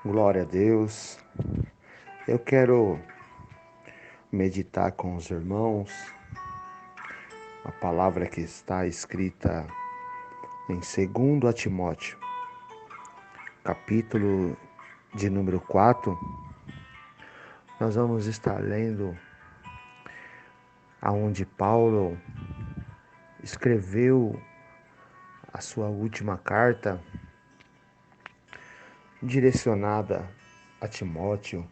Glória a Deus. Eu quero meditar com os irmãos a palavra que está escrita em 2 Timóteo, capítulo de número 4. Nós vamos estar lendo aonde Paulo escreveu a sua última carta direcionada a Timóteo.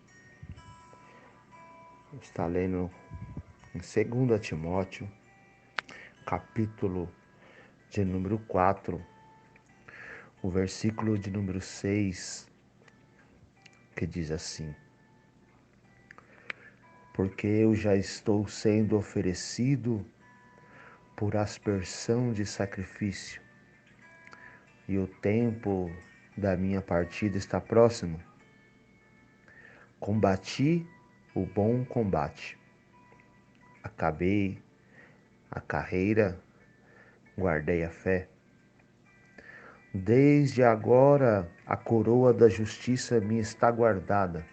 Está lendo em 2 Timóteo, capítulo de número 4, o versículo de número 6, que diz assim: Porque eu já estou sendo oferecido por aspersão de sacrifício, e o tempo da minha partida está próximo. Combati o bom combate, acabei a carreira, guardei a fé. Desde agora a coroa da justiça me está guardada,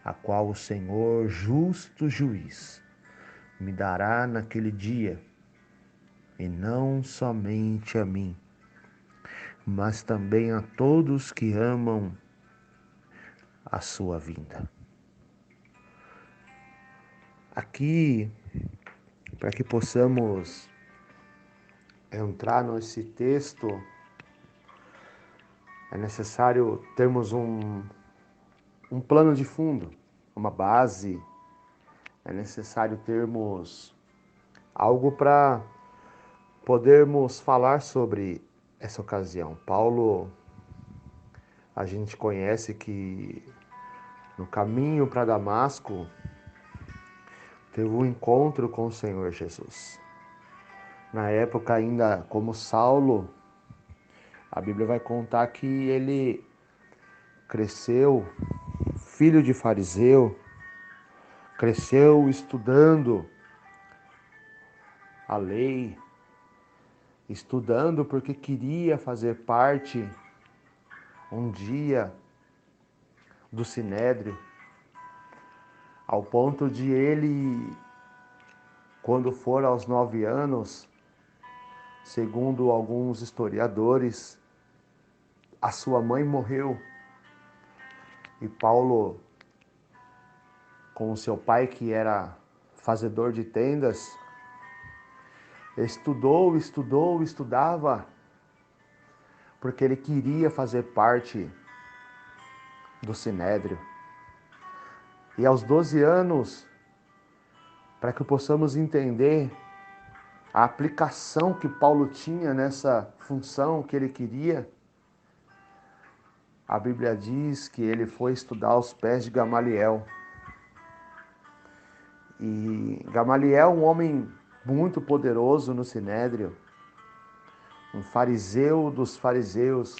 a qual o Senhor, justo juiz, me dará naquele dia, e não somente a mim, mas também a todos que amam a sua vinda. Aqui, para que possamos entrar nesse texto, é necessário termos um plano de fundo, uma base. É necessário termos algo para podermos falar sobre essa ocasião. Paulo, a gente conhece que no caminho para Damasco teve um encontro com o Senhor Jesus. Na época ainda como Saulo, a Bíblia vai contar que ele cresceu, filho de fariseu, cresceu estudando a lei, estudando porque queria fazer parte um dia do Sinédrio, ao ponto de ele, quando for aos 9 anos, segundo alguns historiadores, a sua mãe morreu. E Paulo, com o seu pai, que era fazedor de tendas, estudava, porque ele queria fazer parte do Sinédrio. E aos 12 anos, para que possamos entender a aplicação que Paulo tinha nessa função que ele queria, a Bíblia diz que ele foi estudar aos pés de Gamaliel. E Gamaliel, um homem muito poderoso no Sinédrio, um fariseu dos fariseus,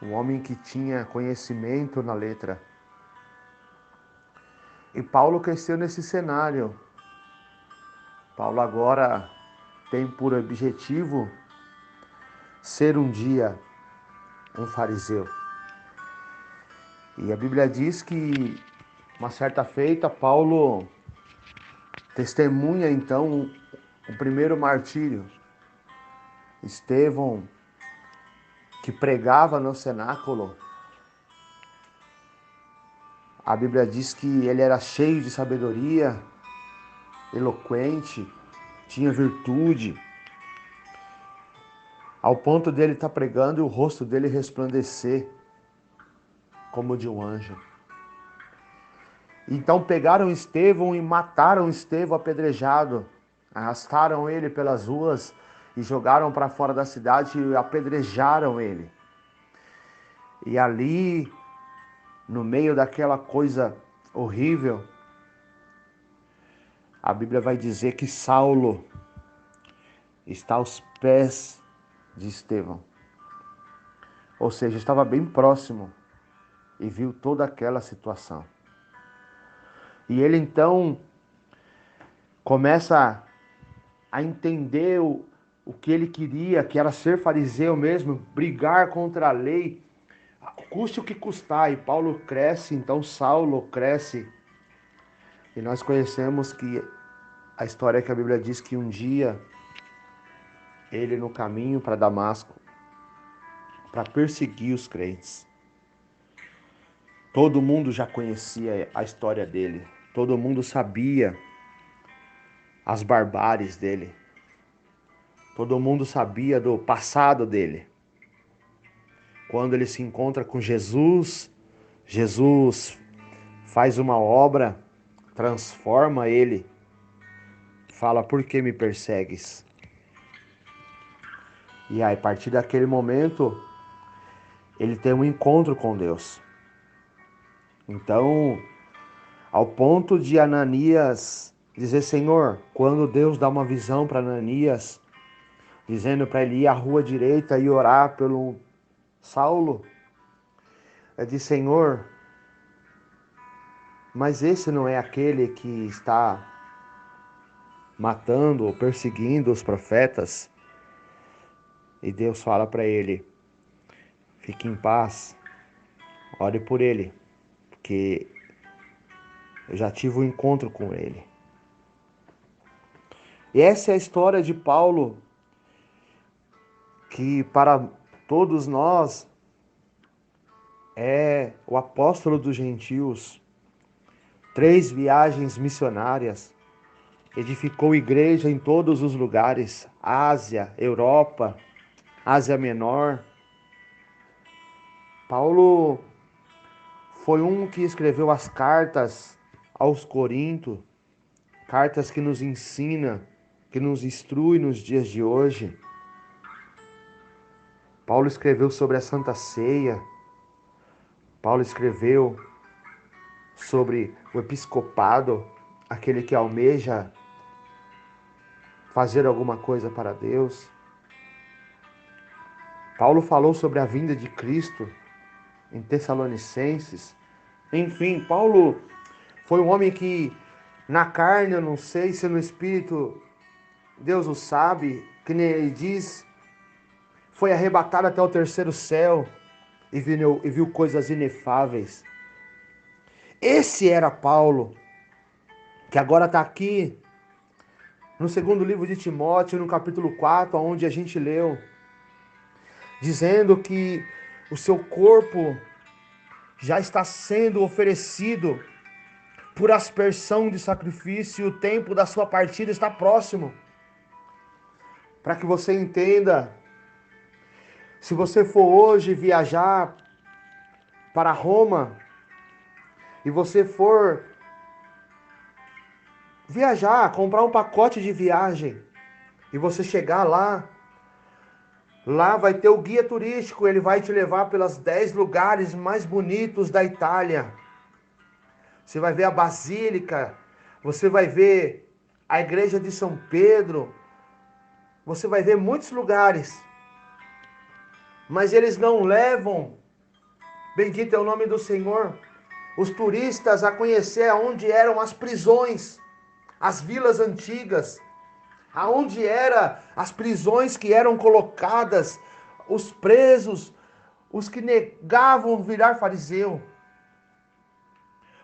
um homem que tinha conhecimento na letra. E Paulo cresceu nesse cenário. Paulo agora tem por objetivo ser um dia um fariseu. E a Bíblia diz que uma certa feita Paulo testemunha então o primeiro martírio. Estevão, que pregava no cenáculo, a Bíblia diz que ele era cheio de sabedoria, eloquente, tinha virtude, ao ponto dele estar pregando e o rosto dele resplandecer como de um anjo. Então pegaram Estevão e mataram Estevão apedrejado, arrastaram ele pelas ruas e jogaram para fora da cidade e apedrejaram ele. E ali, no meio daquela coisa horrível, a Bíblia vai dizer que Saulo está aos pés de Estevão. Ou seja, estava bem próximo e viu toda aquela situação. E ele então começa a entender o que ele queria, que era ser fariseu mesmo, brigar contra a lei, custe o que custar. E Paulo cresce, então Saulo cresce. E nós conhecemos que a história que a Bíblia diz que um dia ele no caminho para Damasco, para perseguir os crentes. Todo mundo já conhecia a história dele. Todo mundo sabia as barbáries dele. Todo mundo sabia do passado dele. Quando ele se encontra com Jesus, Jesus faz uma obra, transforma ele, fala: por que me persegues? E aí, a partir daquele momento, ele tem um encontro com Deus. Então, ao ponto de Ananias dizer: Senhor, quando Deus dá uma visão para Ananias, dizendo para ele ir à rua direita e orar pelo Saulo, é de: Senhor, mas esse não é aquele que está matando ou perseguindo os profetas? E Deus fala para ele: fique em paz, ore por ele, porque eu já tive um encontro com ele. E essa é a história de Paulo, que para todos nós é o apóstolo dos gentios. 3 viagens missionárias, edificou igreja em todos os lugares: Ásia, Europa, Ásia Menor. Paulo foi um que escreveu as cartas aos Coríntios, cartas que nos ensina, que nos instrui nos dias de hoje. Paulo escreveu sobre a Santa Ceia. Paulo escreveu sobre o episcopado, aquele que almeja fazer alguma coisa para Deus. Paulo falou sobre a vinda de Cristo em Tessalonicenses. Enfim, Paulo foi um homem que na carne, eu não sei se no espírito, Deus o sabe, que nem ele diz, foi arrebatado até o 3º céu e viu coisas inefáveis. Esse era Paulo, que agora está aqui no 2º livro de Timóteo, no capítulo 4, onde a gente leu, dizendo que o seu corpo já está sendo oferecido por aspersão de sacrifício e o tempo da sua partida está próximo. Para que você entenda, se você for hoje viajar para Roma e você for viajar, comprar um pacote de viagem e você chegar lá vai ter o guia turístico, ele vai te levar pelos 10 lugares mais bonitos da Itália. Você vai ver a Basílica, você vai ver a Igreja de São Pedro, você vai ver muitos lugares. Mas eles não levam, bendito é o nome do Senhor, os turistas a conhecer aonde eram as prisões, as vilas antigas, aonde eram as prisões que eram colocadas, os presos, os que negavam virar fariseu.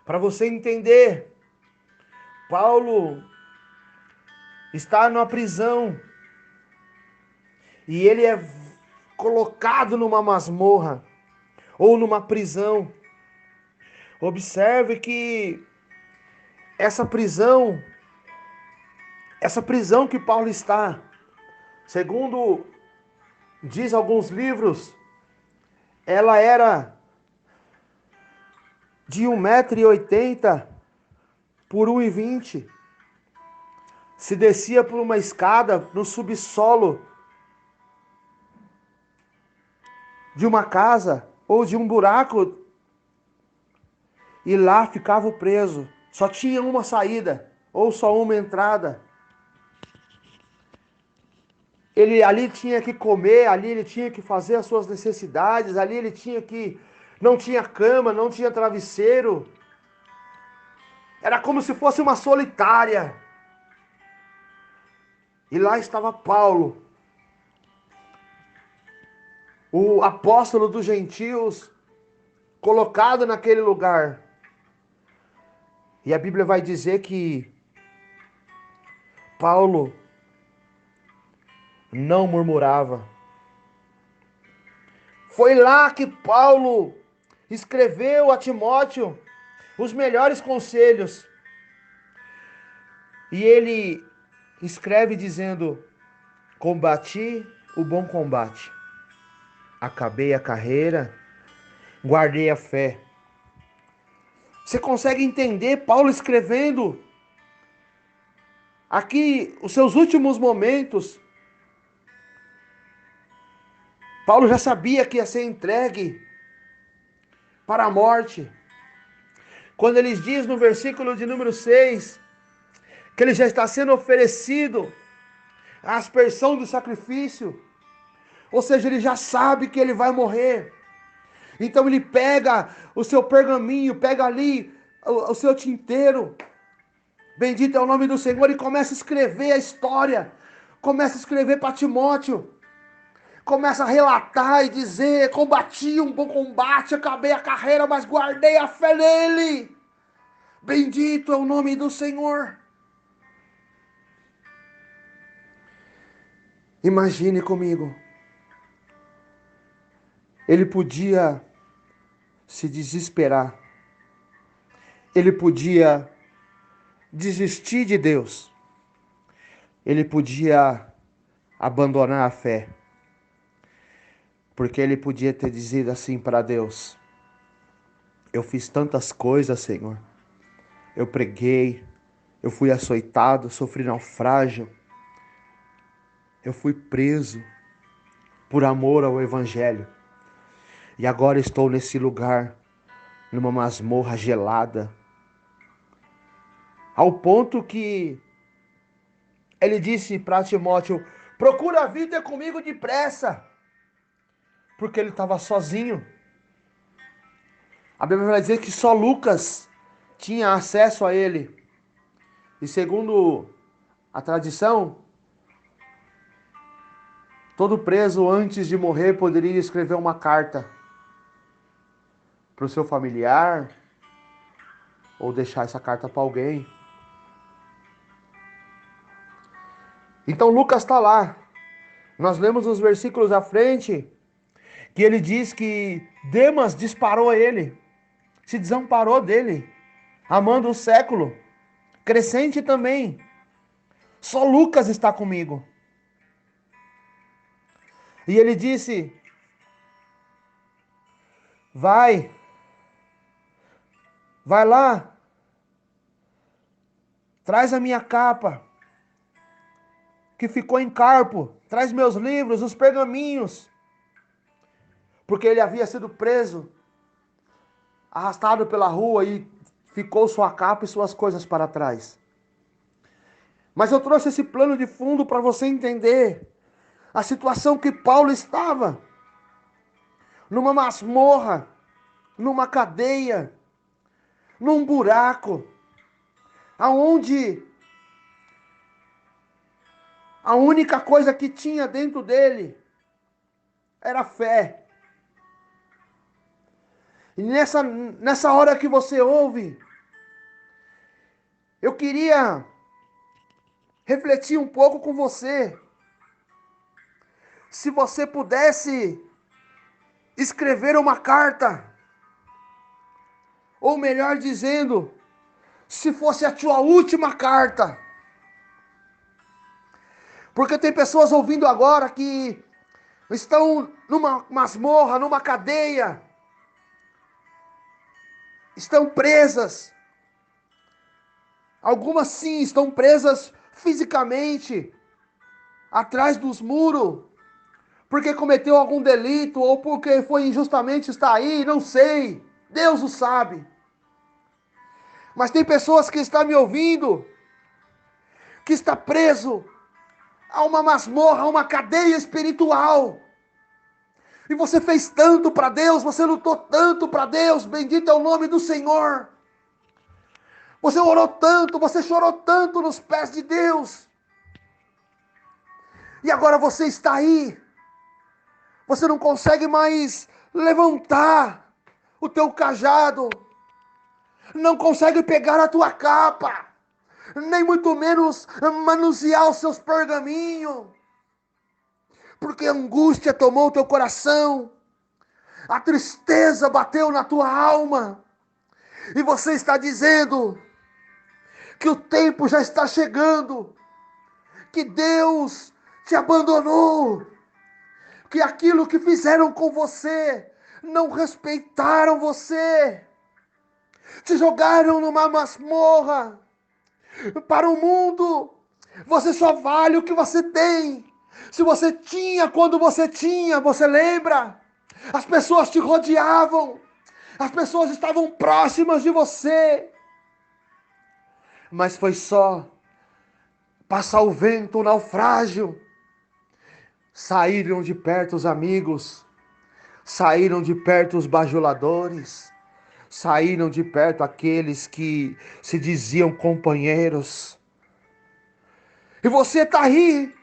Para você entender, Paulo está numa prisão e ele é colocado numa masmorra ou numa prisão. Observe que essa prisão que Paulo está, segundo diz alguns livros, ela era de 1,80 m por 1,20 m. Se descia por uma escada no subsolo de uma casa ou de um buraco e lá ficava preso. Só tinha uma saída ou só uma entrada. Ele ali tinha que comer, ali ele tinha que fazer as suas necessidades, ali ele tinha que... Não tinha cama, não tinha travesseiro. Era como se fosse uma solitária. E lá estava Paulo, o apóstolo dos gentios, colocado naquele lugar. E a Bíblia vai dizer que Paulo não murmurava. Foi lá que Paulo escreveu a Timóteo os melhores conselhos. E ele escreve dizendo: combati o bom combate, acabei a carreira, guardei a fé. Você consegue entender Paulo escrevendo aqui os seus últimos momentos? Paulo já sabia que ia ser entregue para a morte. Quando ele diz no versículo de número 6, que ele já está sendo oferecido a aspersão do sacrifício, ou seja, ele já sabe que ele vai morrer. Então ele pega o seu pergaminho, pega ali o seu tinteiro, bendito é o nome do Senhor, e começa a escrever a história, começa a escrever para Timóteo, começa a relatar e dizer: combati um bom combate, acabei a carreira, mas guardei a fé nele. Bendito é o nome do Senhor. Imagine comigo, ele podia se desesperar, ele podia desistir de Deus, ele podia abandonar a fé, porque ele podia ter dizido assim para Deus: eu fiz tantas coisas, Senhor, eu preguei, eu fui açoitado, sofri naufrágio, eu fui preso por amor ao Evangelho, e agora estou nesse lugar, numa masmorra gelada, ao ponto que ele disse para Timóteo: procura vir ter comigo depressa, porque ele estava sozinho. A Bíblia vai dizer que só Lucas tinha acesso a ele. E segundo a tradição, todo preso antes de morrer poderia escrever uma carta para o seu familiar ou deixar essa carta para alguém. Então Lucas está lá. Nós lemos os versículos à frente que ele diz que Demas disparou a ele, se desamparou dele, amando o século. Crescente também. Só Lucas está comigo. E ele disse: vai lá, traz a minha capa, que ficou em Carpo, traz meus livros, os pergaminhos. Porque ele havia sido preso, arrastado pela rua e ficou sua capa e suas coisas para trás. Mas eu trouxe esse plano de fundo para você entender a situação que Paulo estava. Numa masmorra, numa cadeia, num buraco, aonde a única coisa que tinha dentro dele era fé. E nessa hora que você ouve, eu queria refletir um pouco com você. Se você pudesse escrever uma carta, ou melhor dizendo, se fosse a tua última carta. Porque tem pessoas ouvindo agora que estão numa masmorra, numa cadeia, estão presas. Algumas sim estão presas fisicamente, atrás dos muros, porque cometeu algum delito ou porque foi injustamente está aí, não sei. Deus o sabe. Mas tem pessoas que estão me ouvindo, que está preso a uma masmorra, a uma cadeia espiritual. E você fez tanto para Deus, você lutou tanto para Deus, bendito é o nome do Senhor. Você orou tanto, você chorou tanto nos pés de Deus. E agora você está aí. Você não consegue mais levantar o teu cajado, não consegue pegar a tua capa, nem muito menos manusear os seus pergaminhos, porque a angústia tomou o teu coração, a tristeza bateu na tua alma, e você está dizendo que o tempo já está chegando, que Deus te abandonou, que aquilo que fizeram com você, não respeitaram você, te jogaram numa masmorra. Para o mundo, você só vale o que você tem. Se você tinha quando você tinha, você lembra? As pessoas te rodeavam, as pessoas estavam próximas de você, mas foi só passar o vento, o naufrágio. Saíram de perto os amigos, saíram de perto os bajuladores, saíram de perto aqueles que se diziam companheiros. E você está aí,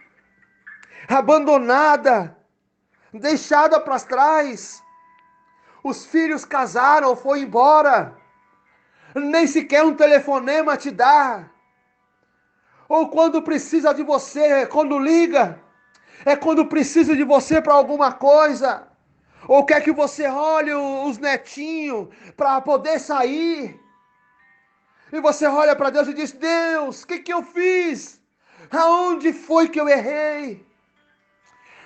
abandonada, deixada para trás. Os filhos casaram, foi embora. Nem sequer um telefonema te dá. Ou quando precisa de você, quando liga, é quando precisa de você para alguma coisa. Ou quer que você olhe os netinhos para poder sair. E você olha para Deus e diz: Deus, o que eu fiz? Aonde foi que eu errei?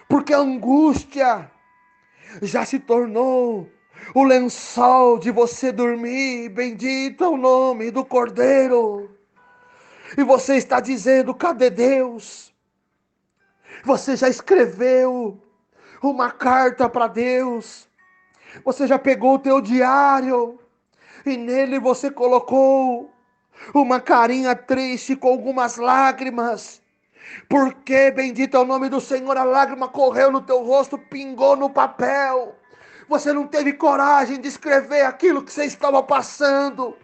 Porque a angústia já se tornou o lençol de você dormir. Bendito é o nome do Cordeiro. E você está dizendo: cadê Deus? Você já escreveu uma carta para Deus. Você já pegou o teu diário e nele você colocou uma carinha triste com algumas lágrimas. Porque, bendito é o nome do Senhor, a lágrima correu no teu rosto, pingou no papel. Você não teve coragem de escrever aquilo que você estava passando.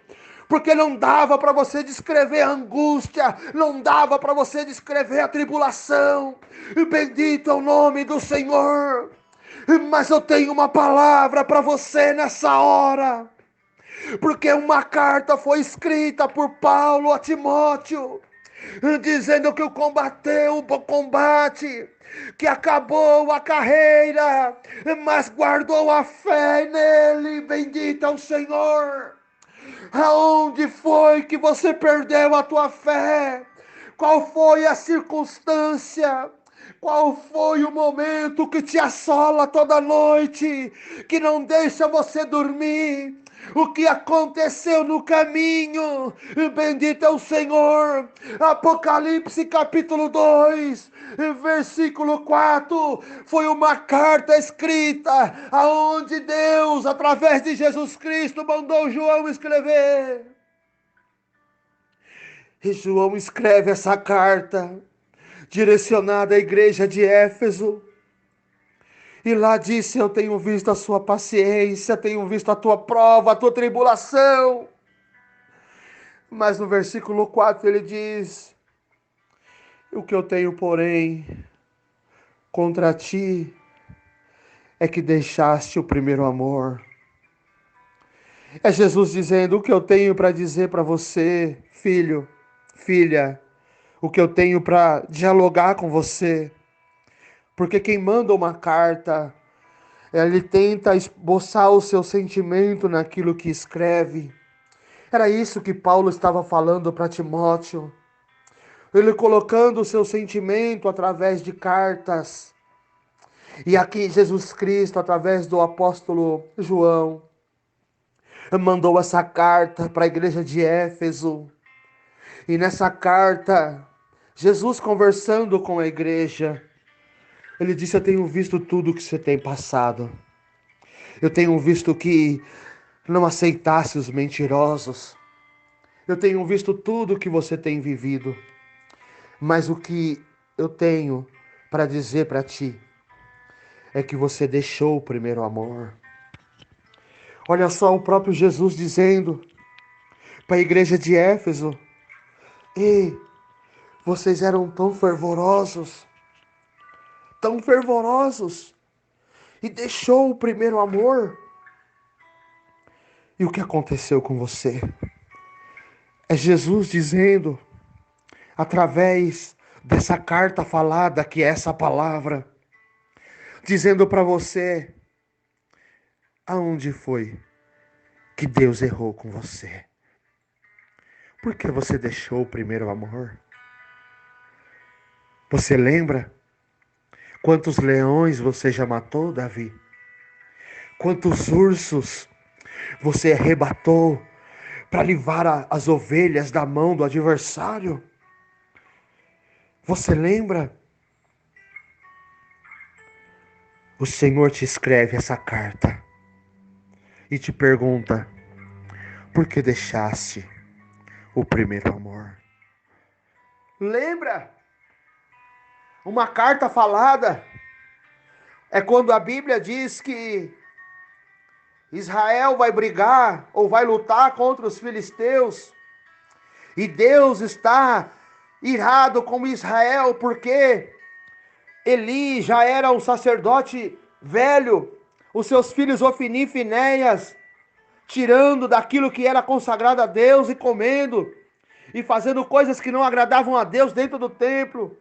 Porque não dava para você descrever a angústia, não dava para você descrever a tribulação. E bendito é o nome do Senhor. Mas eu tenho uma palavra para você nessa hora. Porque uma carta foi escrita por Paulo a Timóteo, dizendo que combateu o bom combate, que acabou a carreira, mas guardou a fé nele. Bendito é o Senhor. Aonde foi que você perdeu a tua fé? Qual foi a circunstância? Qual foi o momento que te assola toda noite, que não deixa você dormir? O que aconteceu no caminho? Bendito é o Senhor. Apocalipse capítulo 2, versículo 4, foi uma carta escrita, aonde Deus, através de Jesus Cristo, mandou João escrever. E João escreve essa carta, direcionada à igreja de Éfeso. E lá disse: eu tenho visto a sua paciência, tenho visto a tua prova, a tua tribulação. Mas no versículo 4 ele diz: o que eu tenho, porém, contra ti é que deixaste o primeiro amor. É Jesus dizendo: o que eu tenho para dizer para você, filho, filha, o que eu tenho para dialogar com você. Porque quem manda uma carta, ele tenta esboçar o seu sentimento naquilo que escreve. Era isso que Paulo estava falando para Timóteo. Ele colocando o seu sentimento através de cartas. E aqui Jesus Cristo, através do apóstolo João, mandou essa carta para a igreja de Éfeso. E nessa carta, Jesus conversando com a igreja, ele disse: eu tenho visto tudo que você tem passado. Eu tenho visto que não aceitasse os mentirosos. Eu tenho visto tudo que você tem vivido. Mas o que eu tenho para dizer para ti é que você deixou o primeiro amor. Olha só o próprio Jesus dizendo para a igreja de Éfeso: ei, vocês eram tão fervorosos, e deixou o primeiro amor. E o que aconteceu com você? É Jesus dizendo, através dessa carta falada, que é essa palavra, dizendo para você, aonde foi que Deus errou com você? Por que você deixou o primeiro amor? Você lembra quantos leões você já matou, Davi? Quantos ursos você arrebatou para livrar as ovelhas da mão do adversário? Você lembra? O Senhor te escreve essa carta e te pergunta: por que deixaste o primeiro amor? Lembra? Uma carta falada é quando a Bíblia diz que Israel vai brigar ou vai lutar contra os filisteus e Deus está irado com Israel porque Eli já era um sacerdote velho, os seus filhos Ofni e Finéias tirando daquilo que era consagrado a Deus e comendo e fazendo coisas que não agradavam a Deus dentro do templo.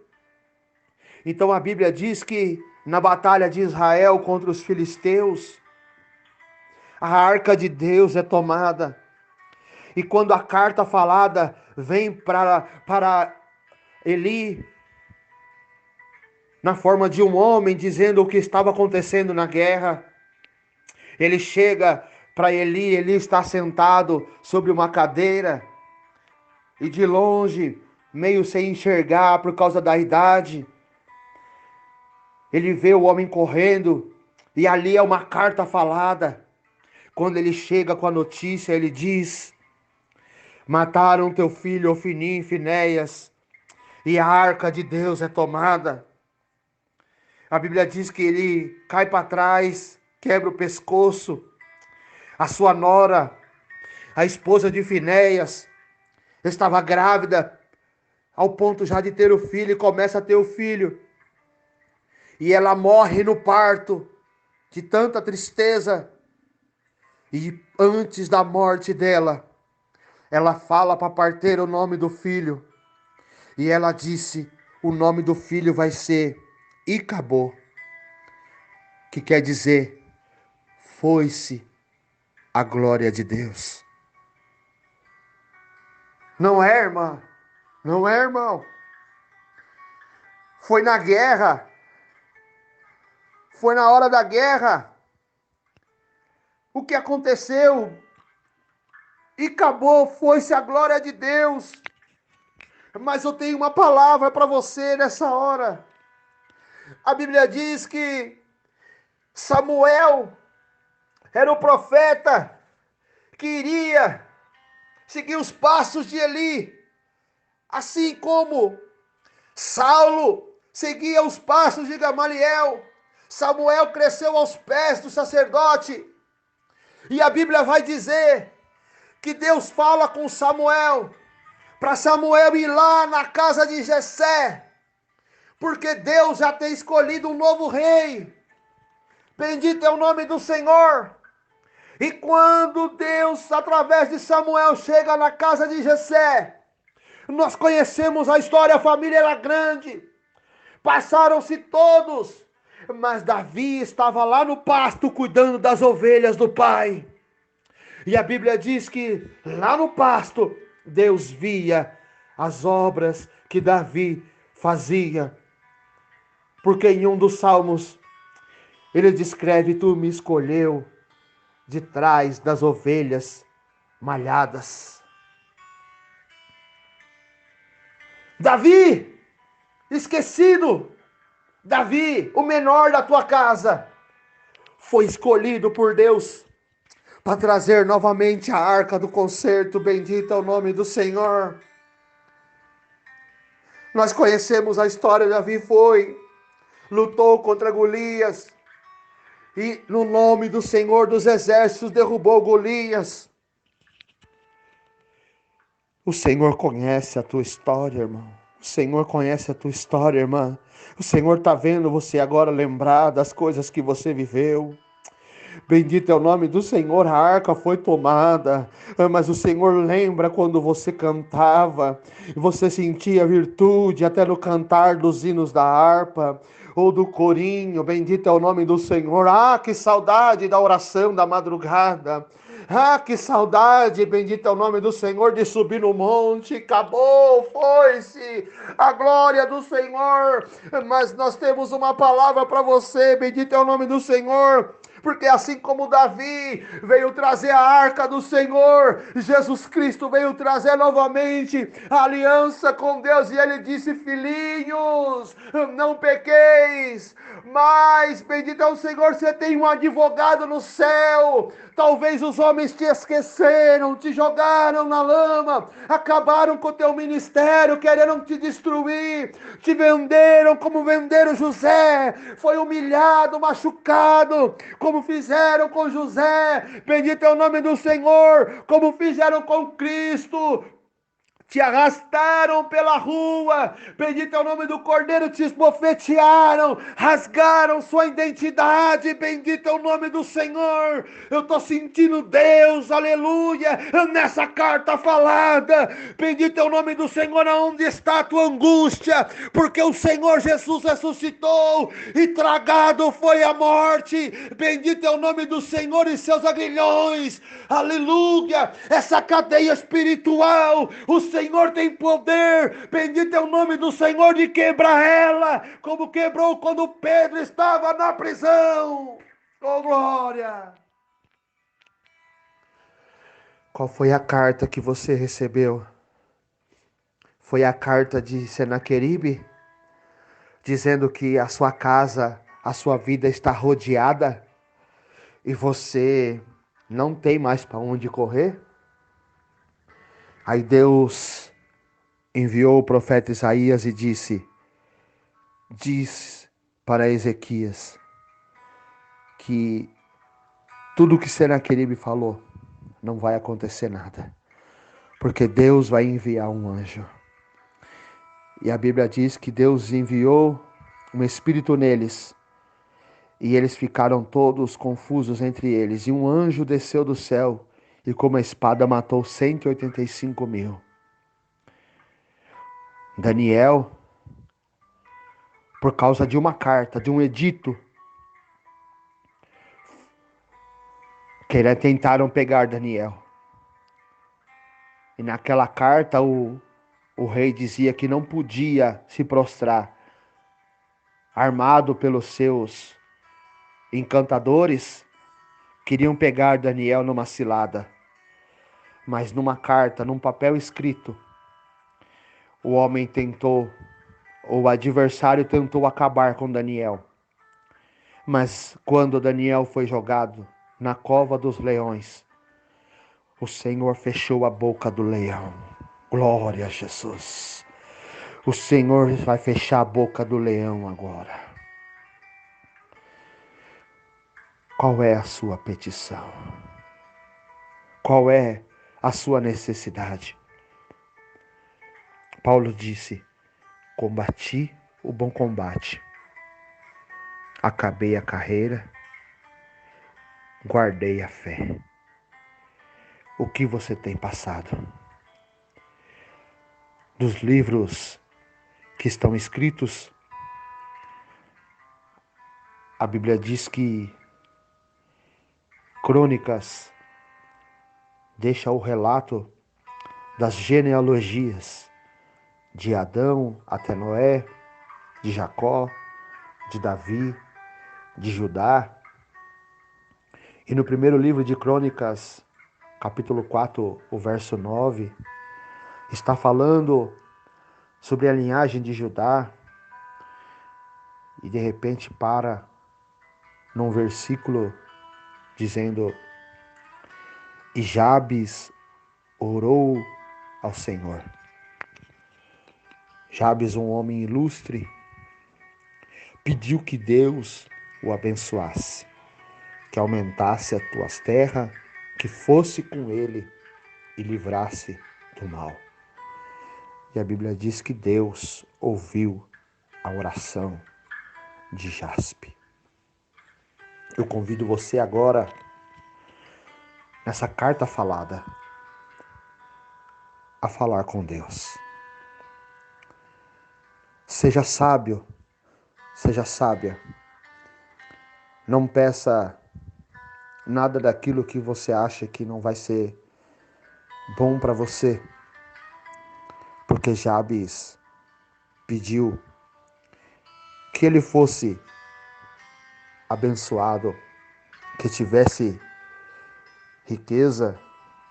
Então a Bíblia diz que na batalha de Israel contra os filisteus, a arca de Deus é tomada. E quando a carta falada vem para Eli, na forma de um homem dizendo o que estava acontecendo na guerra, ele chega para Eli, Eli está sentado sobre uma cadeira, e de longe, meio sem enxergar por causa da idade, ele vê o homem correndo, e ali é uma carta falada. Quando ele chega com a notícia, ele diz: mataram teu filho Ofni e Finéias, e a arca de Deus é tomada. A Bíblia diz que ele cai para trás, quebra o pescoço. A sua nora, a esposa de Finéias, estava grávida, ao ponto já de ter o filho, e começa a ter o filho. E ela morre no parto, de tanta tristeza. E antes da morte dela, ela fala para a parteira o nome do filho. E ela disse, o nome do filho vai ser Icabô, que quer dizer, foi-se a glória de Deus. Não é, irmã? Não é, irmão? Foi na guerra. Foi na hora da guerra. O que aconteceu? E acabou, foi-se a glória de Deus. Mas eu tenho uma palavra para você nessa hora. A Bíblia diz que Samuel era o profeta que iria seguir os passos de Eli. Assim como Saulo seguia os passos de Gamaliel, Samuel cresceu aos pés do sacerdote. E a Bíblia vai dizer que Deus fala com Samuel, para Samuel ir lá na casa de Jessé, porque Deus já tem escolhido um novo rei. Bendito é o nome do Senhor. E quando Deus, através de Samuel, chega na casa de Jessé, nós conhecemos a história, a família era grande, passaram-se todos, mas Davi estava lá no pasto cuidando das ovelhas do pai. E a Bíblia diz que lá no pasto, Deus via as obras que Davi fazia. Porque em um dos salmos, ele descreve, tu me escolheu de trás das ovelhas malhadas. Davi, esquecido, Davi, o menor da tua casa, foi escolhido por Deus para trazer novamente a arca do concerto. Bendito é o nome do Senhor. Nós conhecemos a história. Davi lutou contra Golias, e no nome do Senhor dos Exércitos derrubou Golias. O Senhor conhece a tua história, irmão. O Senhor conhece a tua história, irmã. O Senhor está vendo você agora lembrar das coisas que você viveu. Bendito é o nome do Senhor, a arca foi tomada, mas o Senhor lembra quando você cantava, você sentia virtude até no cantar dos hinos da harpa, ou do corinho, bendito é o nome do Senhor. Ah, que saudade da oração da madrugada. Ah, que saudade, bendito é o nome do Senhor, de subir no monte. Acabou, foi-se a glória do Senhor. Mas nós temos uma palavra para você, bendito é o nome do Senhor. Porque assim como Davi veio trazer a arca do Senhor, Jesus Cristo veio trazer novamente a aliança com Deus. E ele disse: filhinhos, não pequeis, mas bendito é o Senhor, você tem um advogado no céu. Talvez os homens te esqueceram, te jogaram na lama, acabaram com o teu ministério, querendo te destruir, te venderam como venderam José, foi humilhado, machucado, como fizeram com José, bendito é o nome do Senhor, como fizeram com Cristo, te arrastaram pela rua, bendito é o nome do Cordeiro, te esbofetearam, rasgaram sua identidade, bendito é o nome do Senhor. Eu estou sentindo Deus, aleluia, nessa carta falada, bendito é o nome do Senhor. Aonde está a tua angústia? Porque o Senhor Jesus ressuscitou e tragado foi a morte, bendito é o nome do Senhor. E seus aguilhões, aleluia, essa cadeia espiritual, o Senhor tem poder, bendito é o nome do Senhor, de quebrar ela, como quebrou quando Pedro estava na prisão. Oh, glória! Qual foi a carta que você recebeu? Foi a carta de Senaqueribe, dizendo que a sua casa, a sua vida está rodeada e você não tem mais para onde correr? Aí Deus enviou o profeta Isaías e diz para Ezequias que tudo que Senaqueribe falou não vai acontecer nada, porque Deus vai enviar um anjo. E a Bíblia diz que Deus enviou um espírito neles, e eles ficaram todos confusos entre eles, e um anjo desceu do céu e com uma espada matou 185.000. Daniel, por causa de uma carta, de um edito, que tentaram pegar Daniel. E naquela carta o rei dizia que não podia se prostrar, armado pelos seus encantadores, queriam pegar Daniel numa cilada. Mas numa carta, num papel escrito, o homem tentou, o adversário tentou acabar com Daniel. Mas quando Daniel foi jogado na cova dos leões, o Senhor fechou a boca do leão. Glória a Jesus. O Senhor vai fechar a boca do leão agora. Qual é a sua petição? Qual é a sua necessidade? Paulo disse: combati o bom combate, acabei a carreira, guardei a fé. O que você tem passado? Dos livros que estão escritos, a Bíblia diz que Crônicas deixa o relato das genealogias de Adão até Noé, de Jacó, de Davi, de Judá. E no primeiro livro de Crônicas, capítulo 4, o verso 9, está falando sobre a linhagem de Judá. E de repente para num versículo dizendo: e Jabes orou ao Senhor. Jabes, um homem ilustre, pediu que Deus o abençoasse, que aumentasse as tuas terras, que fosse com ele e livrasse do mal. E a Bíblia diz que Deus ouviu a oração de Jaspe. Eu convido você agora, nessa carta falada, a falar com Deus. Seja sábio, seja sábia. Não peça nada daquilo que você acha que não vai ser bom para você, porque Jabes pediu que ele fosse abençoado, que tivesse riqueza,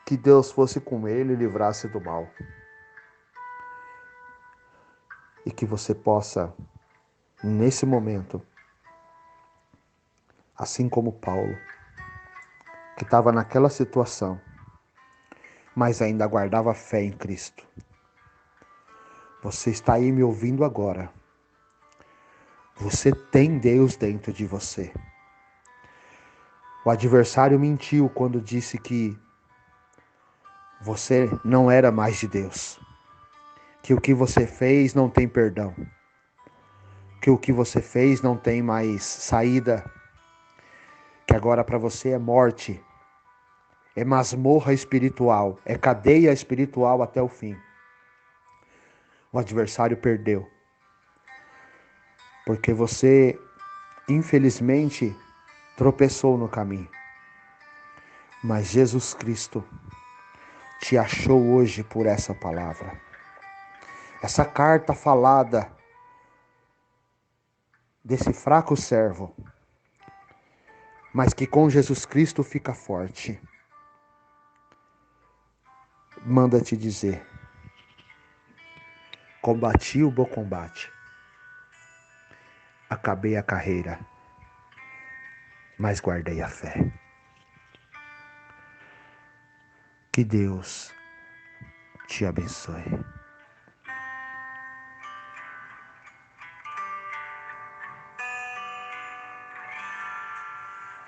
que Deus fosse com ele e livrasse do mal. E que você possa, nesse momento, assim como Paulo, que estava naquela situação, mas ainda guardava fé em Cristo. Você está aí me ouvindo agora. Você tem Deus dentro de você. O adversário mentiu quando disse que você não era mais de Deus, que o que você fez não tem perdão, que o que você fez não tem mais saída, que agora para você é morte, é masmorra espiritual, é cadeia espiritual até o fim. O adversário perdeu, porque você, infelizmente, tropeçou no caminho. Mas Jesus Cristo te achou hoje por essa palavra. Essa carta falada desse fraco servo, mas que com Jesus Cristo fica forte. Manda te dizer: combati o bom combate, acabei a carreira, mas guardei a fé. Que Deus te abençoe.